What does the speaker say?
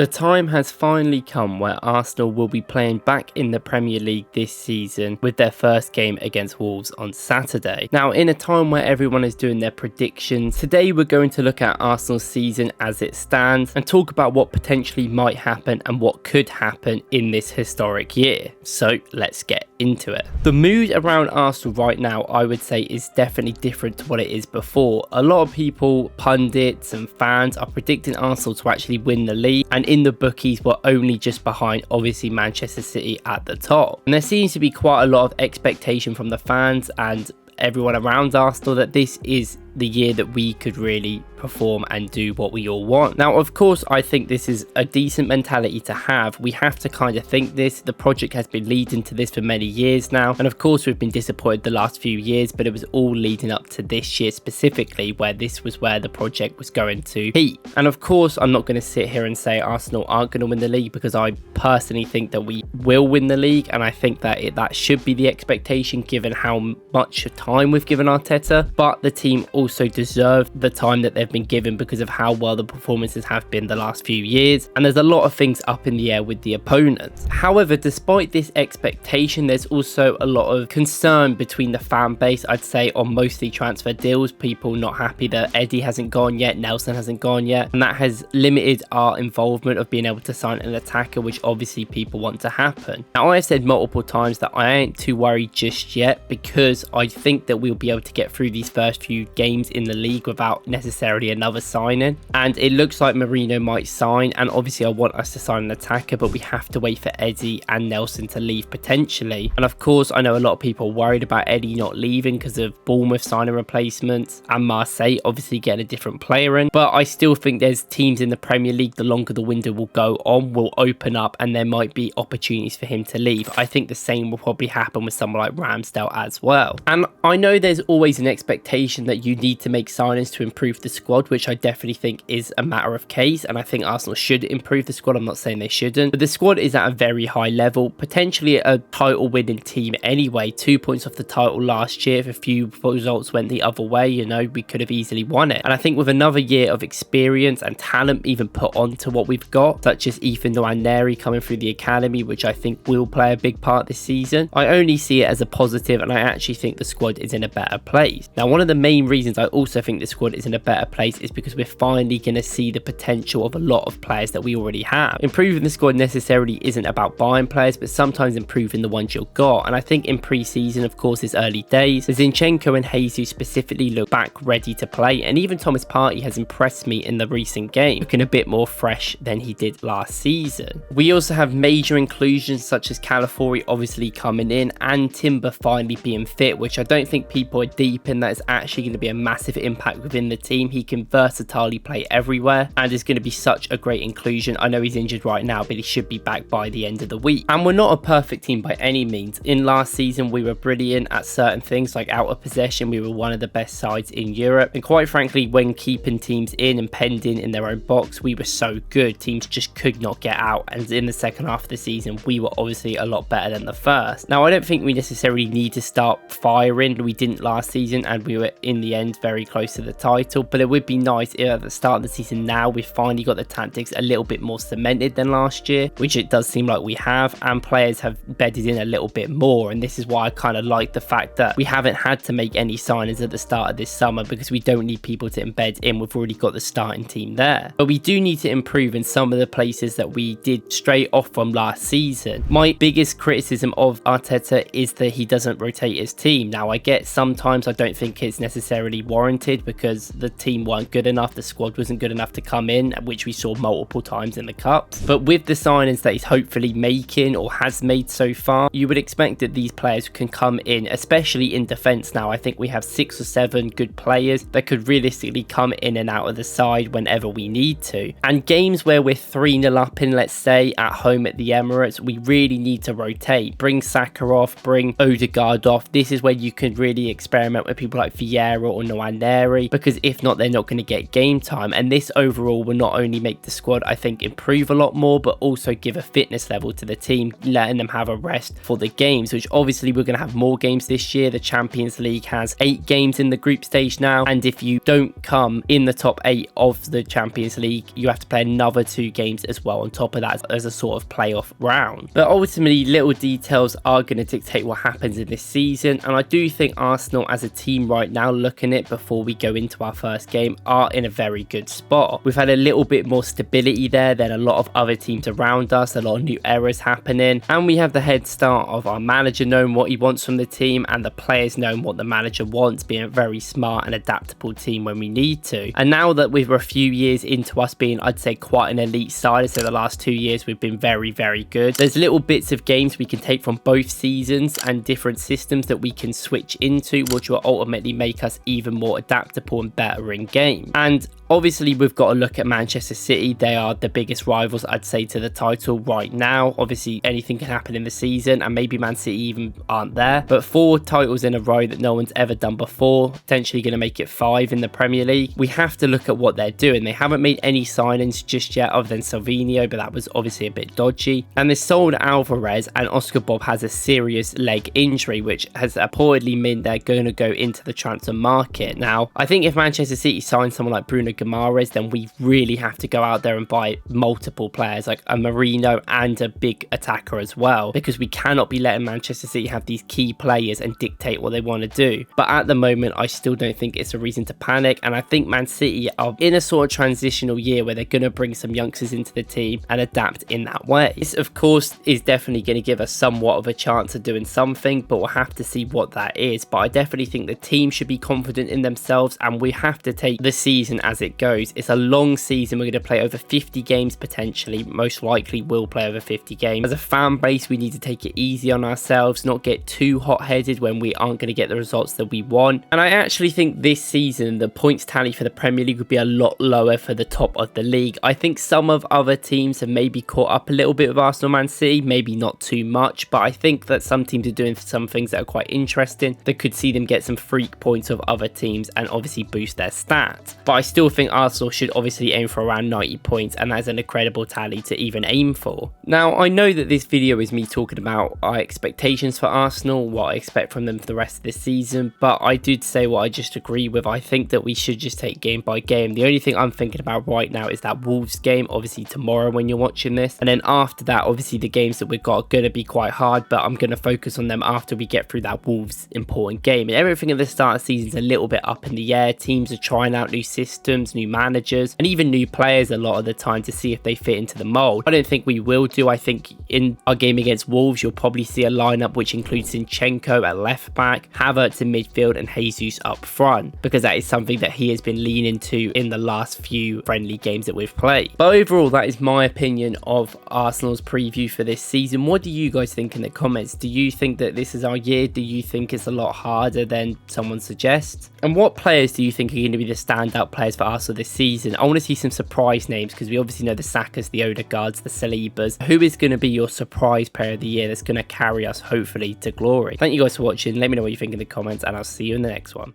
The time has finally come where Arsenal will be playing back in the Premier League this season with their first game against Wolves on Saturday. Now, in a time where everyone is doing their predictions, today we're going to look at Arsenal's season as it stands and talk about what potentially might happen and what could happen in this historic year. So let's get into it. The mood around Arsenal right now, I would say, is definitely different to what it is before. A lot of people, pundits and fans, are predicting Arsenal to actually win the league, and in the bookies were only just behind, obviously, Manchester City at the top. And there seems to be quite a lot of expectation from the fans and everyone around Arsenal that this is the year that we could really perform and do what we all want. Now, of course, I think this is a decent mentality to have. We have to kind of think this. The project has been leading to this for many years now, and of course we've been disappointed the last few years, but it was all leading up to this year specifically, where this was where the project was going to peak. And of course, I'm not going to sit here and say Arsenal aren't going to win the league, because I personally think that we will win the league, and I think that that should be the expectation given how much time we've given Arteta. But the team also deserve the time that they've been given because of how well the performances have been the last few years, and there's a lot of things up in the air with the opponents. However, despite this expectation, there's also a lot of concern between the fan base, I'd say, on mostly transfer deals. People not happy that Eddie hasn't gone yet, Nelson hasn't gone yet, and that has limited our involvement of being able to sign an attacker, which obviously people want to happen. Now, I've said multiple times that I ain't too worried just yet, because I think that we'll be able to get through these first few games in the league without necessarily another signing, and it looks like Mourinho might sign, and obviously I want us to sign an attacker, but we have to wait for Eddie and Nelson to leave potentially. And of course, I know a lot of people are worried about Eddie not leaving because of Bournemouth signing replacements and Marseille obviously getting a different player in, but I still think there's teams in the Premier League, the longer the window will go on, will open up, and there might be opportunities for him to leave. I think the same will probably happen with someone like Ramsdale as well. And I know there's always an expectation that you need to make signings to improve the squad, which I definitely think is a matter of case, and I think Arsenal should improve the squad. I'm not saying they shouldn't, but the squad is at a very high level, potentially a title winning team anyway. 2 points off the title last year. If a few results went the other way, you know, we could have easily won it. And I think with another year of experience and talent even put onto what we've got, such as Ethan Nwaneri coming through the academy, which I think will play a big part this season, I only see it as a positive, and I actually think the squad is in a better place. Now, one of the main reasons I also think the squad is in a better place is because we're finally going to see the potential of a lot of players that we already have. Improving the squad necessarily isn't about buying players, but sometimes improving the ones you've got. And I think in pre-season, of course, it's early days. Zinchenko and Jesus specifically look back ready to play, and even Thomas Partey has impressed me in the recent game, looking a bit more fresh than he did last season. We also have major inclusions such as Calafiori obviously coming in, and Timber finally being fit, which I don't think people are deep in that is actually going to be a massive impact within the team. He can versatilely play everywhere and is going to be such a great inclusion. I know he's injured right now, but he should be back by the end of the week. And we're not a perfect team by any means. In last season, we were brilliant at certain things like out of possession. We were one of the best sides in Europe, and quite frankly, when keeping teams in and penned in their own box, we were so good. Teams just could not get out, and in the second half of the season, we were obviously a lot better than the first. Now, I don't think we necessarily need to start firing. We didn't last season, and we were in the end very close to the title, but it would be nice if at the start of the season now we've finally got the tactics a little bit more cemented than last year, which it does seem like we have, and players have bedded in a little bit more. And this is why I kind of like the fact that we haven't had to make any signings at the start of this summer, because we don't need people to embed in. We've already got the starting team there, but we do need to improve in some of the places that we did straight off from last season. My biggest criticism of Arteta is that he doesn't rotate his team. Now, I get sometimes I don't think it's necessarily warranted because the team weren't good enough, the squad wasn't good enough to come in, which we saw multiple times in the cups. But with the signings that he's hopefully making or has made so far, you would expect that these players can come in, especially in defence. Now, I think we have 6 or 7 good players that could realistically come in and out of the side whenever we need to. And games where we're 3-0 up in, let's say, at home at the Emirates, we really need to rotate. Bring Saka off, bring Odegaard off. This is where you can really experiment with people like Vieira or Nwaneri, because if not, they're not going to get game time. And this overall will not only make the squad, I think, improve a lot more, but also give a fitness level to the team, letting them have a rest for the games, which obviously we're going to have more games this year. The Champions League has 8 games in the group stage now, and if you don't come in the top 8 of the Champions League, you have to play another 2 games as well on top of that as a sort of playoff round. But ultimately, little details are going to dictate what happens in this season, and I do think Arsenal as a team right now, looking at it before we go into our first game, are in a very good spot. We've had a little bit more stability there than a lot of other teams around us, a lot of new errors happening, and we have the head start of our manager knowing what he wants from the team and the players knowing what the manager wants, being a very smart and adaptable team when we need to. And now that we're a few years into us being, I'd say, quite an elite side, so the last 2 years we've been very, very good, there's little bits of games we can take from both seasons and different systems that we can switch into, which will ultimately make us even more adaptable and better in game. And obviously, we've got to look at Manchester City. They are the biggest rivals, I'd say, to the title right now. Obviously, anything can happen in the season, and maybe Man City even aren't there. But 4 titles in a row that no one's ever done before, potentially going to make it 5 in the Premier League. We have to look at what they're doing. They haven't made any signings just yet other than Salvinio, but that was obviously a bit dodgy. And they sold Alvarez, and Oscar Bob has a serious leg injury, which has reportedly meant they're going to go into the transfer market. Now, I think if Manchester City signs someone like Bruno Guimaraes, then we really have to go out there and buy multiple players, like a Marino and a big attacker as well, because we cannot be letting Manchester City have these key players and dictate what they want to do. But at the moment, I still don't think it's a reason to panic, and I think Man City are in a sort of transitional year where they're going to bring some youngsters into the team and adapt in that way. This, of course, is definitely going to give us somewhat of a chance of doing something, but we'll have to see what that is. But I definitely think the team should be confident in themselves, and we have to take the season as it goes. It's a long season. We're going to play over 50 games potentially. Most likely we'll play over 50 games. As a fan base, we need to take it easy on ourselves, not get too hot-headed when we aren't going to get the results that we want. And I actually think this season the points tally for the Premier League would be a lot lower for the top of the league. I think some of other teams have maybe caught up a little bit with Arsenal, Man City, maybe not too much, but I think that some teams are doing some things that are quite interesting that could see them get some freak points of other teams and obviously boost their stats. But I still think Arsenal should obviously aim for around 90 points, and that's an incredible tally to even aim for. Now, I know that this video is me talking about our expectations for Arsenal, what I expect from them for the rest of this season, but I did say what I just agree with. I think that we should just take game by game. The only thing I'm thinking about right now is that Wolves game, obviously tomorrow when you're watching this, and then after that, obviously the games that we've got are going to be quite hard, but I'm going to focus on them after we get through that Wolves important game. And everything at the start of the season is a little bit up in the air. Teams are trying out new systems, new managers, and even new players a lot of the time to see if they fit into the mold. I don't think we will do. I think in our game against Wolves, you'll probably see a lineup which includes Zinchenko at left back, Havertz in midfield, and Jesus up front, because that is something that he has been leaning to in the last few friendly games that we've played. But overall, that is my opinion of Arsenal's preview for this season. What do you guys think in the comments? Do you think that this is our year? Do you think it's a lot harder than someone suggests? And what players do you think are going to be the standout players for Arsenal this season? I want to see some surprise names, because we obviously know the Sakas, the Odegaards, the Salibas. Who is going to be your surprise player of the year that's going to carry us hopefully to glory? Thank you guys for watching. Let me know what you think in the comments, and I'll see you in the next one.